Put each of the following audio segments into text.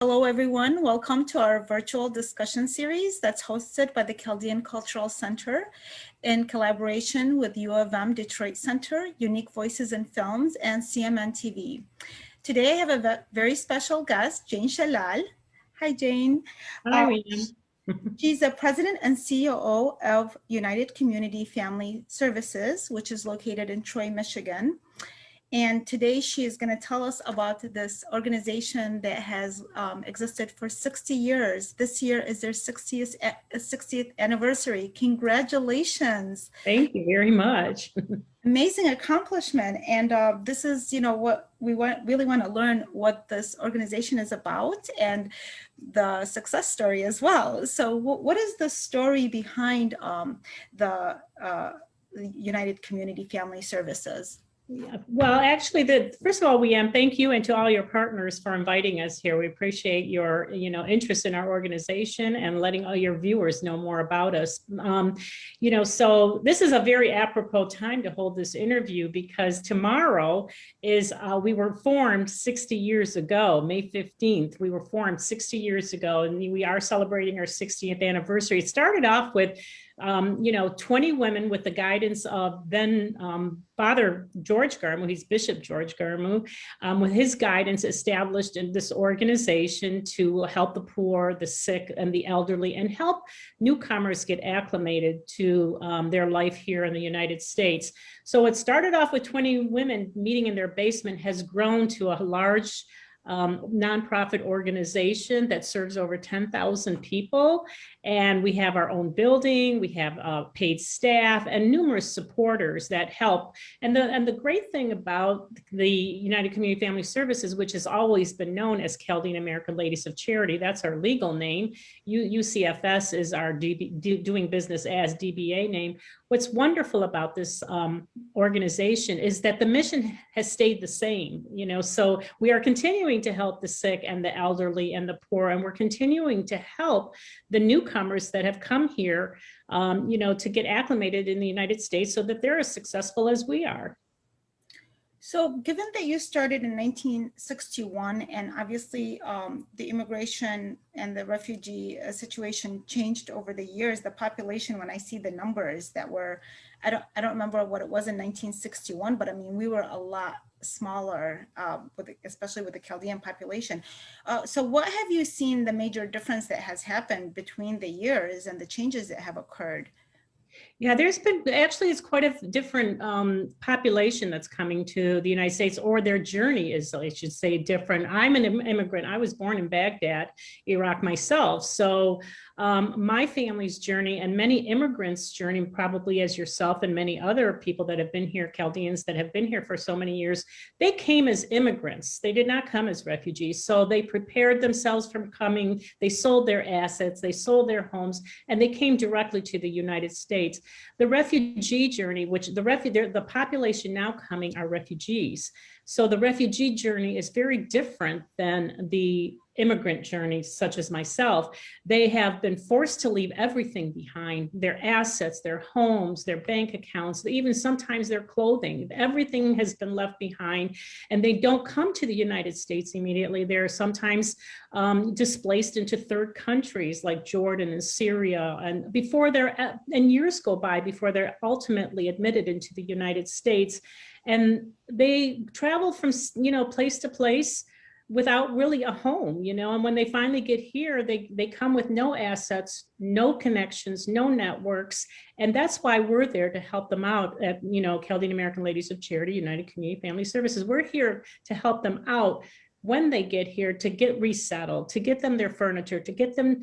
Hello, everyone. Welcome to our virtual discussion series that's hosted by the Chaldean Cultural Center in collaboration with U of M Detroit Center, Unique Voices in Films, and CMN TV. Today, I have a very special guest, Jane Shallal. Hi, Jane. Hi, Rhian. She's the president and CEO of United Community Family Services, which is located in Troy, Michigan. And today she is going to tell us about this organization that has existed for 60 years. This year is their 60th anniversary. Congratulations. Thank you very much. Amazing accomplishment. And this is, what we really want to learn what this organization is about and the success story as well. So what is the story behind the United Community Family Services? Yeah. Well, actually, first of all, thank you and to all your partners for inviting us here. We appreciate your, interest in our organization and letting all your viewers know more about us. So this is a very apropos time to hold this interview because tomorrow is, we were formed 60 years ago, May 15th. We were formed 60 years ago, and we are celebrating our 60th anniversary. It started off with 20 women with the guidance of then Father George Garmu, he's Bishop George Garmu, with his guidance established in this organization to help the poor, the sick, and the elderly, and help newcomers get acclimated to their life here in the United States. So it started off with 20 women meeting in their basement, has grown to a large nonprofit organization that serves over 10,000 people. And we have our own building, we have paid staff and numerous supporters that help. And the great thing about the United Community Family Services, which has always been known as Chaldean American Ladies of Charity, that's our legal name. UCFS is our doing business as DBA name. What's wonderful about this organization is that the mission has stayed the same, so we are continuing to help the sick and the elderly and the poor, and we're continuing to help the newcomers that have come here, to get acclimated in the United States so that they're as successful as we are. So given that you started in 1961 and obviously the immigration and the refugee situation changed over the years, the population, when I see the numbers that were, I don't remember what it was in 1961, but I mean, we were a lot smaller, especially with the Chaldean population. So what have you seen the major difference that has happened between the years and the changes that have occurred? Yeah, there's been, actually, it's quite a different population that's coming to the United States, or their journey is, I should say, different. I'm an immigrant. I was born in Baghdad, Iraq myself. So my family's journey and many immigrants' journey, probably as yourself and many other people that have been here, Chaldeans that have been here for so many years, they came as immigrants. They did not come as refugees. So they prepared themselves from coming. They sold their assets, they sold their homes, and they came directly to the United States. The refugee journey, which the population now coming are refugees. So the refugee journey is very different than the immigrant journey, such as myself. They have been forced to leave everything behind, their assets, their homes, their bank accounts, even sometimes their clothing. Everything has been left behind, and they don't come to the United States immediately. They're sometimes displaced into third countries like Jordan and Syria, and years go by before they're ultimately admitted into the United States. And they travel from, place to place without really a home, and when they finally get here, they come with no assets, no connections, no networks. And that's why we're there to help them out at, Chaldean American Ladies of Charity, United Community Family Services. We're here to help them out when they get here, to get resettled, to get them their furniture, to get them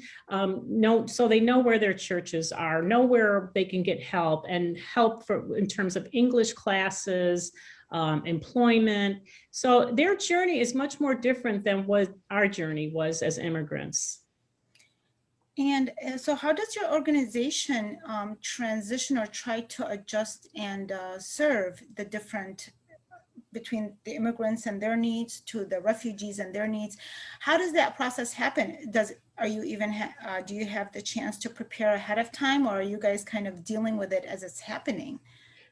so they know where their churches are, know where they can get help, and help in terms of English classes, employment. So their journey is much more different than what our journey was as immigrants. And so how does your organization transition or try to adjust and serve the different between the immigrants and their needs to the refugees and their needs? How does that process happen? Are you even, do you have the chance to prepare ahead of time, or are you guys kind of dealing with it as it's happening?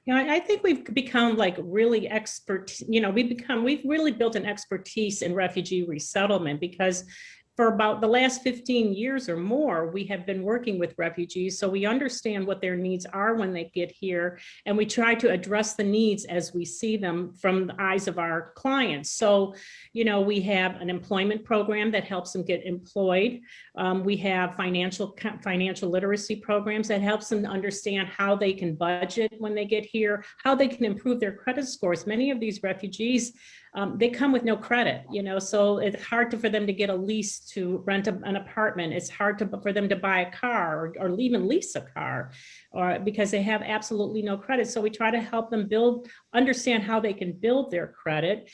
I think we've become like really expert, we've really built an expertise in refugee resettlement, because for about the last 15 years or more, we have been working with refugees. So we understand what their needs are when they get here. And we try to address the needs as we see them from the eyes of our clients. So, we have an employment program that helps them get employed. We have financial literacy programs that helps them understand how they can budget when they get here, how they can improve their credit scores. Many of these refugees, they come with no credit, so it's hard for them to get a lease to rent an apartment. It's hard for them to buy a car or even lease a car, or because they have absolutely no credit. So we try to help them understand how they can build their credit.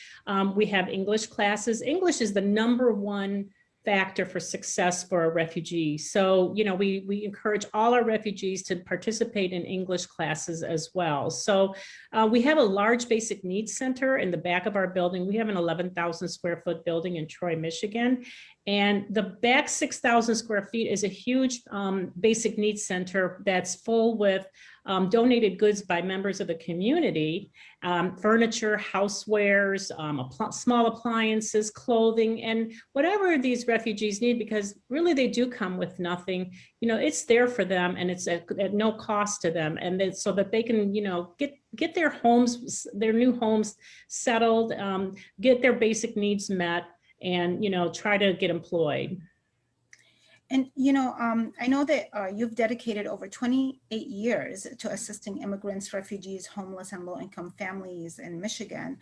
We have English classes. English is the #1 factor for success for a refugee. So, we encourage all our refugees to participate in English classes as well. So we have a large basic needs center in the back of our building. We have an 11,000 square foot building in Troy, Michigan. And the back 6,000 square feet is a huge basic needs center that's full with donated goods by members of the community, furniture, housewares, small appliances, clothing, and whatever these refugees need, because really they do come with nothing. It's there for them, and it's at no cost to them, and so that they can, get their homes, their new homes settled, get their basic needs met, and try to get employed. And, I know that you've dedicated over 28 years to assisting immigrants, refugees, homeless, and low-income families in Michigan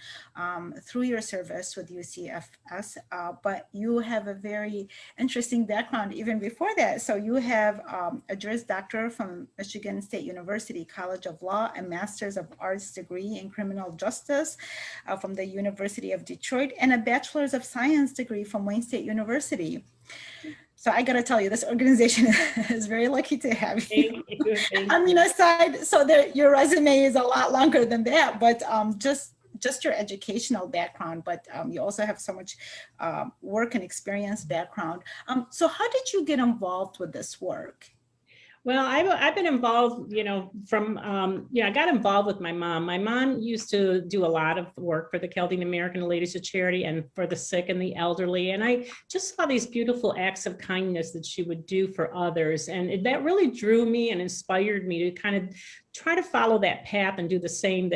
through your service with UCFS. But you have a very interesting background even before that. So you have a Juris Doctor from Michigan State University College of Law, a Master's of Arts degree in Criminal Justice from the University of Detroit, and a Bachelor's of Science degree from Wayne State University. So I got to tell you, this organization is very lucky to have you. Aside, so that your resume is a lot longer than that, but just your educational background, but you also have so much work and experience background. So how did you get involved with this work? Well, I've been involved, I got involved with my mom. My mom used to do a lot of work for the Chaldean American Ladies of Charity and for the sick and the elderly. And I just saw these beautiful acts of kindness that she would do for others. And that really drew me and inspired me to kind of try to follow that path and do the same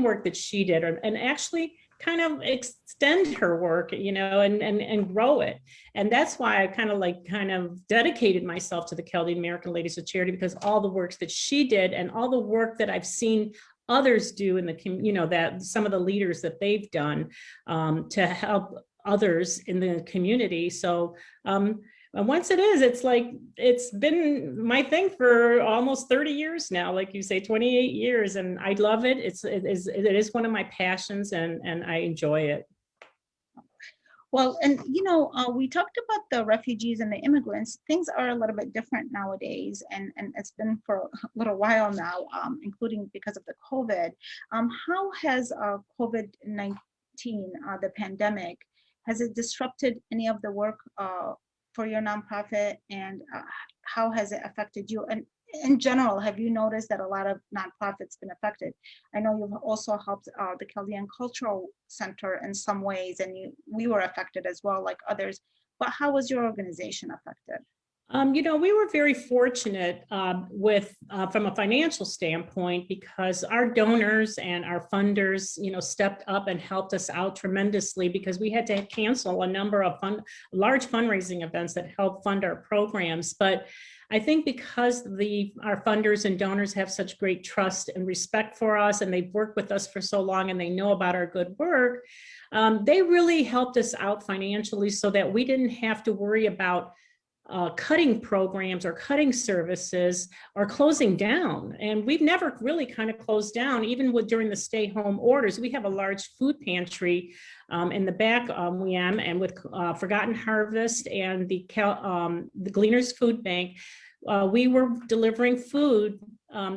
work that she did, and actually kind of extend her work, and grow it. And that's why I kind of dedicated myself to the Chaldean American Ladies of Charity, because all the works that she did and all the work that I've seen others do in the, that some of the leaders that they've done to help others in the community. So and once it's been my thing for almost 30 years now, like you say, 28 years, and I love it. It is one of my passions, and I enjoy it. Well, and we talked about the refugees and the immigrants. Things are a little bit different nowadays, and it's been for a little while now, including because of the COVID. How has COVID-19, the pandemic, has it disrupted any of the work for your nonprofit, and how has it affected you? And in general, have you noticed that a lot of nonprofits been affected? I know you've also helped the Chaldean Cultural Center in some ways, and we were affected as well, like others. But how was your organization affected? We were very fortunate from a financial standpoint, because our donors and our funders, stepped up and helped us out tremendously, because we had to cancel a number of large fundraising events that helped fund our programs. But I think because our funders and donors have such great trust and respect for us, and they've worked with us for so long, and they know about our good work, they really helped us out financially, so that we didn't have to worry about cutting programs or cutting services or closing down. And we've never really kind of closed down, even during the stay-home orders. We have a large food pantry in the back, and with Forgotten Harvest and the Gleaners Food Bank, we were delivering food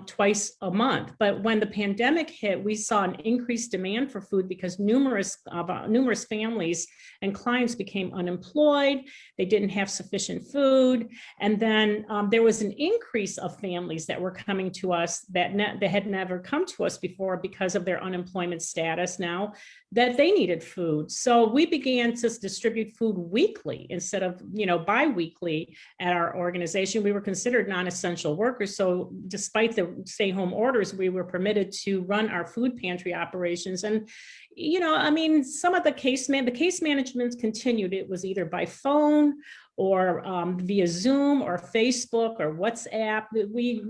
twice a month. But when the pandemic hit, we saw an increased demand for food because numerous families and clients became unemployed. They didn't have sufficient food. And then there was an increase of families that were coming to us that had never come to us before because of their unemployment status now, that they needed food. So we began to distribute food weekly instead of, bi-weekly at our organization. We were considered non-essential workers. So despite the stay-home orders, we were permitted to run our food pantry operations. And, some of the case management continued. It was either by phone or via Zoom or Facebook or WhatsApp. We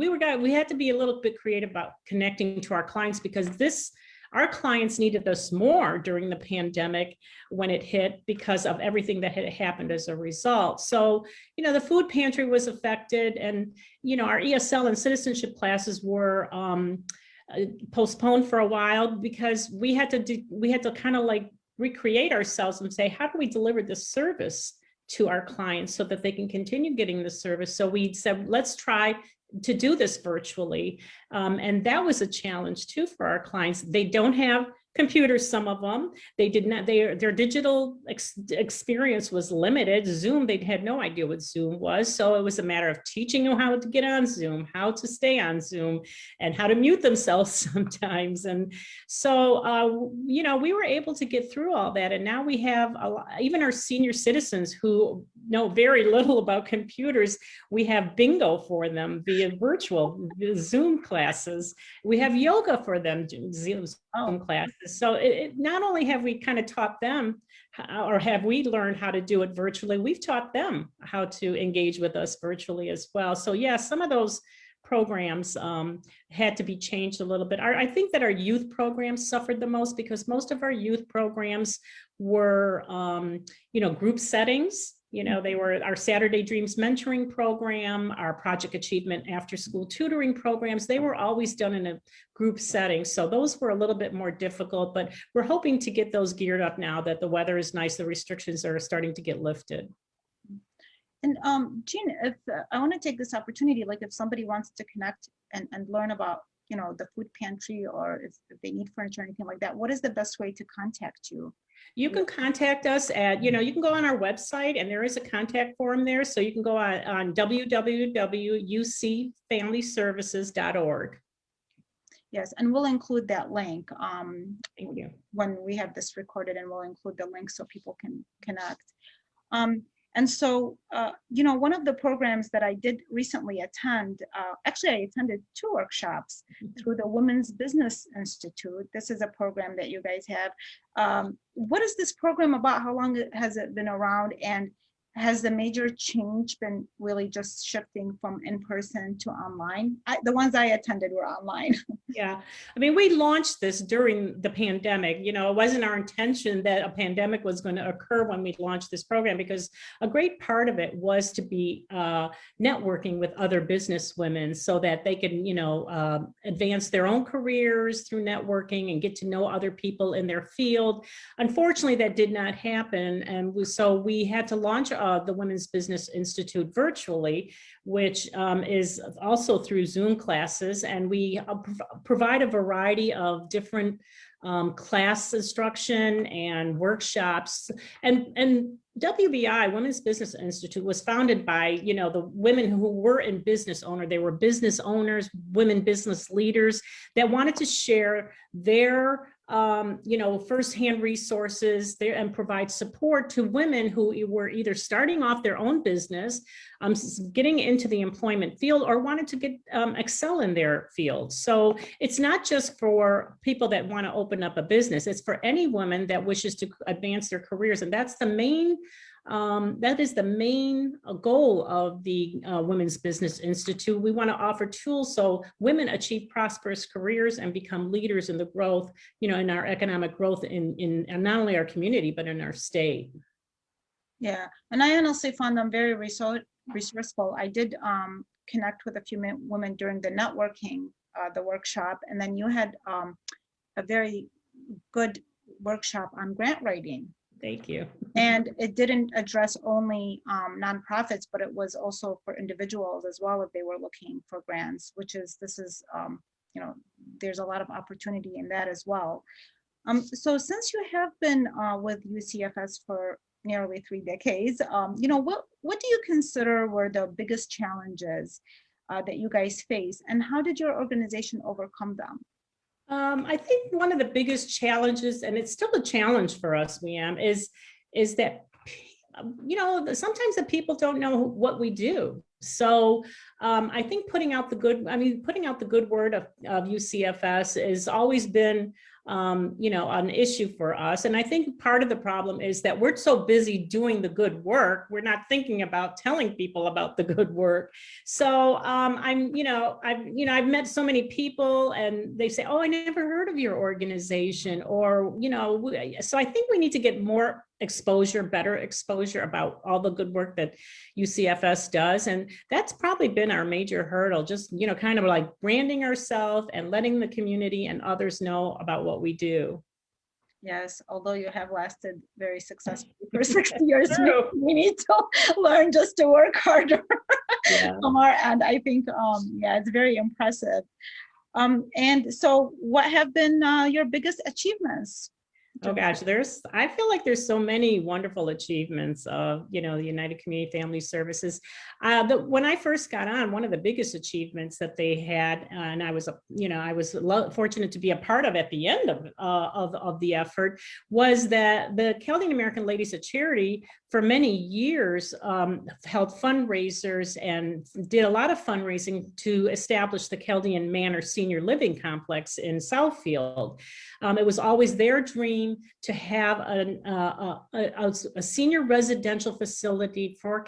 had to be a little bit creative about connecting to our clients because our clients needed us more during the pandemic when it hit because of everything that had happened as a result. So, the food pantry was affected, and, our ESL and citizenship classes were postponed for a while because we had to kind of like recreate ourselves and say, how do we deliver this service to our clients so that they can continue getting the service? So we said, let's try to do this virtually. And that was a challenge too for our clients. They don't have computers, some of them. They did not, their digital experience was limited. Zoom, they had no idea what Zoom was. So it was a matter of teaching them how to get on Zoom, how to stay on Zoom, and how to mute themselves sometimes. And so, we were able to get through all that. And now we have even our senior citizens who know very little about computers. We have bingo for them via virtual Zoom classes. We have yoga for them, Zoom classes. So not only have we kind of taught them, or have we learned how to do it virtually, we've taught them how to engage with us virtually as well. So yeah, some of those programs had to be changed a little bit. I think that our youth programs suffered the most because most of our youth programs were, group settings. They were our Saturday Dreams mentoring program, our Project Achievement after school tutoring programs. They were always done in a group setting. So those were a little bit more difficult, but we're hoping to get those geared up now that the weather is nice, the restrictions are starting to get lifted. And Jean, if I want to take this opportunity, like if somebody wants to connect and learn about, the food pantry, or if they need furniture or anything like that, what is the best way to contact you? You can contact us at, you can go on our website and there is a contact form there. So you can go on www.ucfamilyservices.org. Yes, and we'll include that link Thank you. when we have this recorded, and we'll include the link so people can connect. And so, one of the programs that I did recently attend, actually I attended 2 workshops through the Women's Business Institute. This is a program that you guys have. What is this program about? How long has it been around? And has the major change been really just shifting from in-person to online? The ones I attended were online. Yeah, we launched this during the pandemic. It wasn't our intention that a pandemic was going to occur when we launched this program, because a great part of it was to be networking with other business women so that they can, advance their own careers through networking and get to know other people in their field. Unfortunately, that did not happen. And so we had to launch the Women's Business Institute virtually, which is also through Zoom classes. And we provide a variety of different class instruction and workshops. And WBI, Women's Business Institute, was founded by, the women who were in business owner. They were business owners, women business leaders that wanted to share their firsthand resources there and provide support to women who were either starting off their own business, getting into the employment field, or wanted to get excel in their field. So it's not just for people that want to open up a business, it's for any woman that wishes to advance their careers. And that's the main that is the main goal of the Women's Business Institute. We want to offer tools so women achieve prosperous careers and become leaders in the growth, in our economic growth in not only our community, but in our state. Yeah, and I honestly found them very resourceful. I did connect with a few women during the networking, the workshop, and then you had a very good workshop on grant writing. Thank you. And it didn't address only nonprofits, but it was also for individuals as well if they were looking for grants, this is, there's a lot of opportunity in that as well. So since you have been with UCFS for nearly 3 decades, what do you consider were the biggest challenges that you guys face, and how did your organization overcome them? I think one of the biggest challenges, and it's still a challenge for us, Liam, is that, sometimes the people don't know what we do. So I think putting out the good word of UCFS has always been, an issue for us. And I think part of the problem is that we're so busy doing the good work, we're not thinking about telling people about the good work. So I've met so many people and they say, oh, I never heard of your organization, or, so I think we need to get more better exposure about all the good work that UCFS does. And that's probably been our major hurdle, just, kind of like branding ourselves and letting the community and others know about what we do. Yes, although you have lasted very successfully for 60 years, True. we need to learn just to work harder Yeah. from our end. I think, it's very impressive. And so what have been your biggest achievements? Oh gosh, I feel like there's so many wonderful achievements of, the United Community Family Services. When I first got on, one of the biggest achievements that they had, and I was fortunate to be a part of at the end of the effort, was that the Chaldean American Ladies of Charity for many years held fundraisers and did a lot of fundraising to establish the Chaldean Manor Senior Living Complex in Southfield. It was always their dream to have a senior residential facility for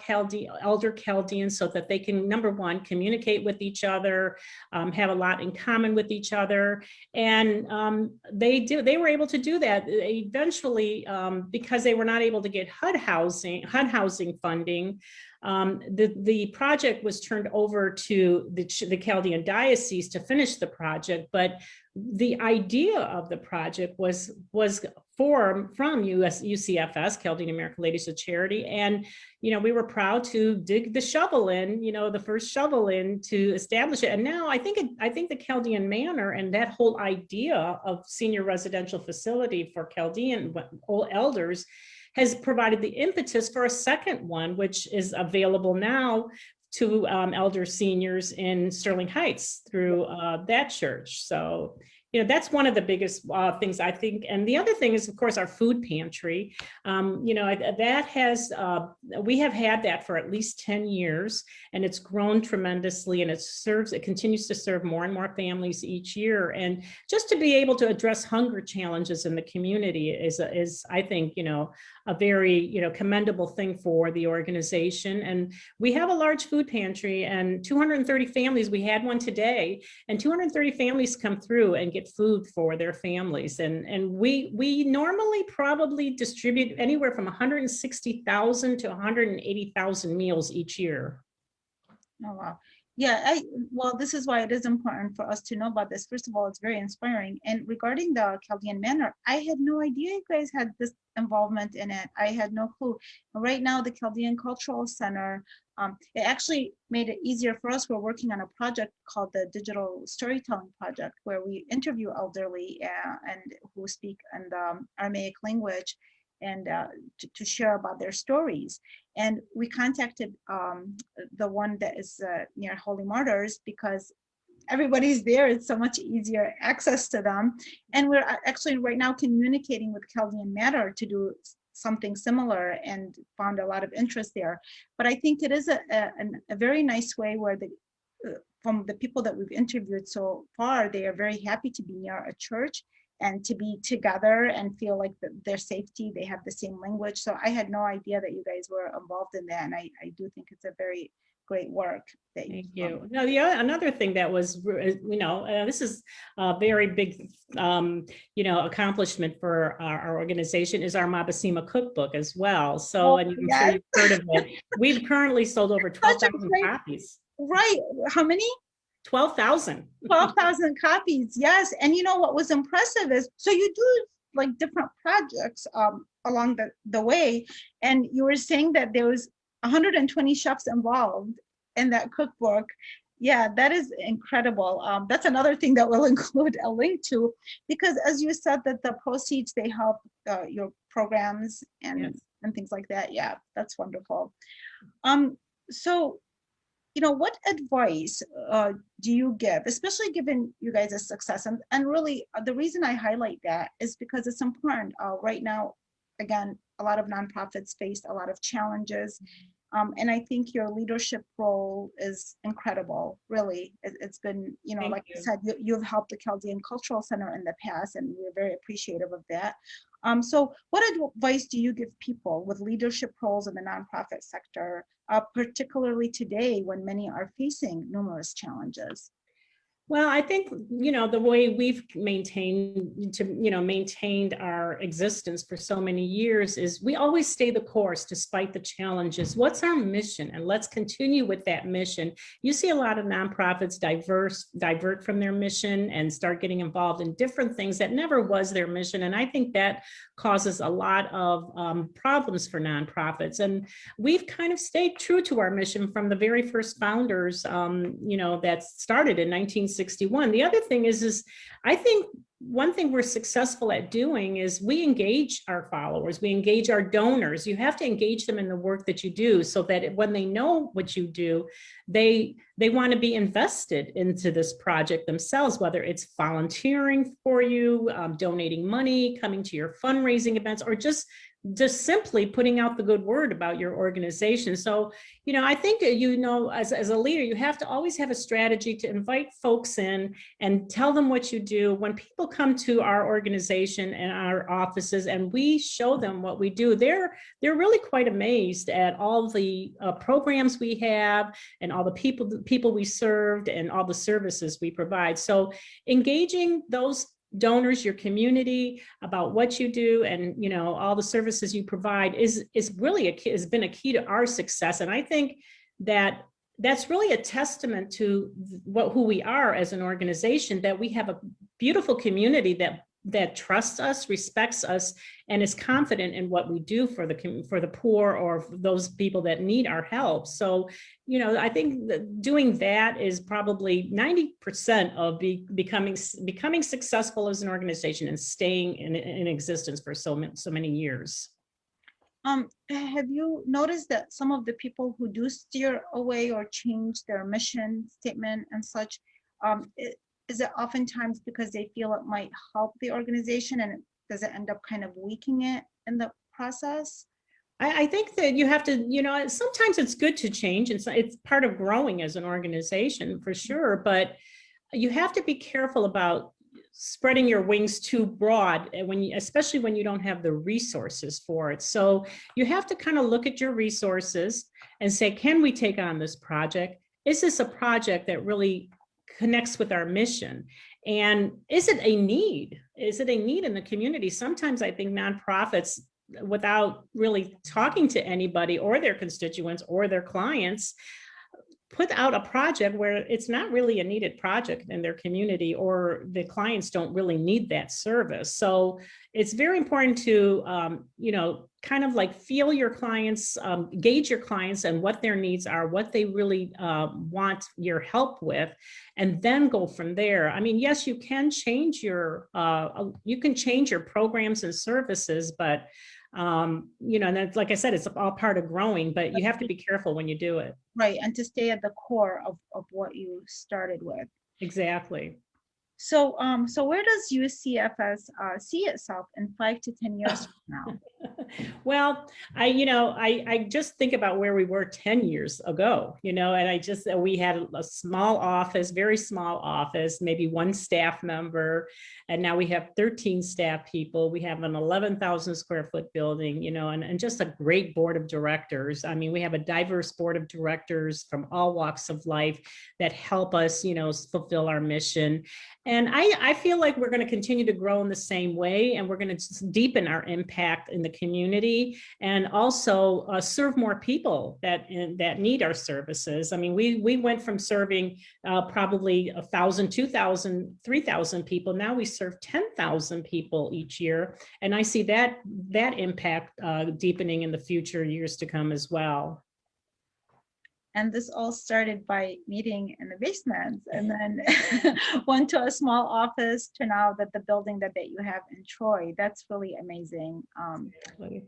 elder Chaldeans, so that they can, number one, communicate with each other, have a lot in common with each other. And they were able to do that eventually, because they were not able to get HUD housing funding. The project was turned over to the Chaldean Diocese to finish the project, but the idea of the project was formed from UCFS, Chaldean American Ladies of Charity, and we were proud to dig the shovel in, the first shovel in to establish it. And now I think the Chaldean Manor and that whole idea of senior residential facility for Chaldean elders has provided the impetus for a second one, which is available now to elder seniors in Sterling Heights through that church. So, that's one of the biggest things, I think. And the other thing is, of course, our food pantry. That has, we have had that for at least 10 years, and it's grown tremendously, and it continues to serve more and more families each year. And just to be able to address hunger challenges in the community is I think, a very, commendable thing for the organization. And we have a large food pantry, and 230 families, we had one today, and 230 families come through and get food for their families. And we normally probably distribute anywhere from 160,000 to 180,000 meals each year. Oh, wow. Yeah, well, this is why it is important for us to know about this. First of all, it's very inspiring. And regarding the Chaldean Manor, I had no idea you guys had this involvement in it. I had no clue. Right now, the Chaldean Cultural Center, it actually made it easier for us. We're working on a project called the Digital Storytelling Project, where we interview elderly and who speak in the Aramaic language, and to share about their stories. And we contacted the one that is near Holy Martyrs, because everybody's there. It's so much easier access to them. And we're actually right now communicating with Chaldean Manor to do something similar, and found a lot of interest there. But I think it is a very nice way where from the people that we've interviewed so far, they are very happy to be near a church and to be together and feel like their safety, they have the same language. So I had no idea that you guys were involved in that. And I do think it's a very great work. Thank you. Now, another thing that was, this is a very big, accomplishment for our organization is our Mabasima cookbook as well. So, and I'm sure you've heard of it. We've currently sold over 12,000 copies. Right. How many? 12,000. 12,000 copies. Yes. And what was impressive is, so you do like different projects along the way. And you were saying that there was 120 chefs involved in that cookbook. Yeah, that is incredible. That's another thing that we'll include a link to, because as you said, that the proceeds, they help your programs and Yes. and things like that. Yeah, that's wonderful. So, what advice do you give, especially given you guys' success? And really, the reason I highlight that is because it's important. Right now, again, a lot of nonprofits face a lot of challenges. And I think your leadership role is incredible, really. It's been, Thank like you you. said, you've helped the Chaldean Cultural Center in the past, and we're very appreciative of that. So what advice do you give people with leadership roles in the nonprofit sector, particularly today when many are facing numerous challenges? Well, I think, the way we've maintained our existence for so many years is we always stay the course despite the challenges. What's our mission? And let's continue with that mission. You see a lot of nonprofits divert from their mission and start getting involved in different things that never was their mission. And I think that causes a lot of problems for nonprofits. And we've kind of stayed true to our mission from the very first founders, that started in 1961. The other thing is I think one thing we're successful at doing is we engage our followers, we engage our donors. You have to engage them in the work that you do so that when they know what you do, they want to be invested into this project themselves, whether it's volunteering for you, donating money, coming to your fundraising events, or just simply putting out the good word about your organization. So, I think, as a leader, you have to always have a strategy to invite folks in and tell them what you do. When people come to our organization and our offices and we show them what we do, they're really quite amazed at all the programs we have and all the people we served and all the services we provide. So engaging those donors, your community, about what you do and all the services you provide is really has been a key to our success. And I think that that's really a testament to who we are as an organization, that we have a beautiful community that trusts us, respects us, and is confident in what we do for the poor or for those people that need our help. So, I think that doing that is probably 90% of becoming successful as an organization and staying in existence for so many years. Have you noticed that some of the people who do steer away or change their mission statement and such, is it oftentimes because they feel it might help the organization, and does it end up kind of weakening it in the process? I think that you have to, sometimes it's good to change. It's part of growing as an organization for sure, but you have to be careful about spreading your wings too broad, especially when you don't have the resources for it. So you have to kind of look at your resources and say, can we take on this project? Is this a project that really connects with our mission? And is it a need? Is it a need in the community? Sometimes I think nonprofits, without really talking to anybody or their constituents or their clients, put out a project where it's not really a needed project in their community, or the clients don't really need that service. So it's very important to, kind of like feel your clients, gauge your clients and what their needs are, what they really want your help with, and then go from there. I mean, yes, you can change your programs and services, but and that's, like I said, it's all part of growing, but you have to be careful when you do it. Right, and to stay at the core of what you started with. Exactly. So, so where does UCFS see itself in 5 to 10 years from now? Well, I just think about where we were 10 years ago, and we had a small office, very small office, maybe one staff member. And now we have 13 staff people. We have an 11,000 square foot building, and just a great board of directors. I mean, we have a diverse board of directors from all walks of life that help us, fulfill our mission. And I feel like we're going to continue to grow in the same way, and we're going to deepen our impact in the community community, and also serve more people that need our services. I mean, we went from serving probably 1,000, 2,000, 3,000 people. Now we serve 10,000 people each year. And I see that impact deepening in the future years to come as well. And this all started by meeting in the basements, and then went to a small office to now that the building that you have in Troy. That's really amazing.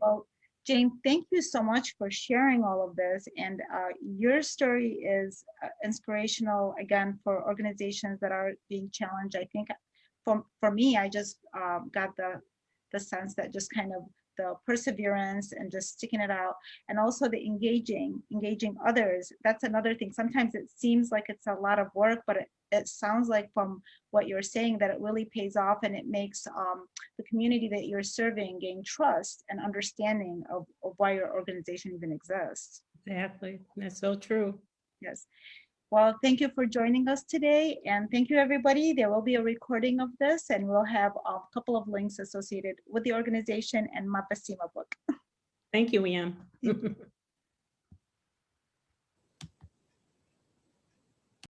Well, Jane, thank you so much for sharing all of this. And your story is inspirational, again, for organizations that are being challenged. I think for me, I just got the sense that just kind of the perseverance and just sticking it out, and also the engaging others. That's another thing. Sometimes it seems like it's a lot of work, but it sounds like from what you're saying that it really pays off, and it makes the community that you're serving gain trust and understanding of why your organization even exists. Exactly. That's so true. Yes. Well, thank you for joining us today, and thank you, everybody. There will be a recording of this, and we'll have a couple of links associated with the organization and Mapasima book. Thank you, Ian.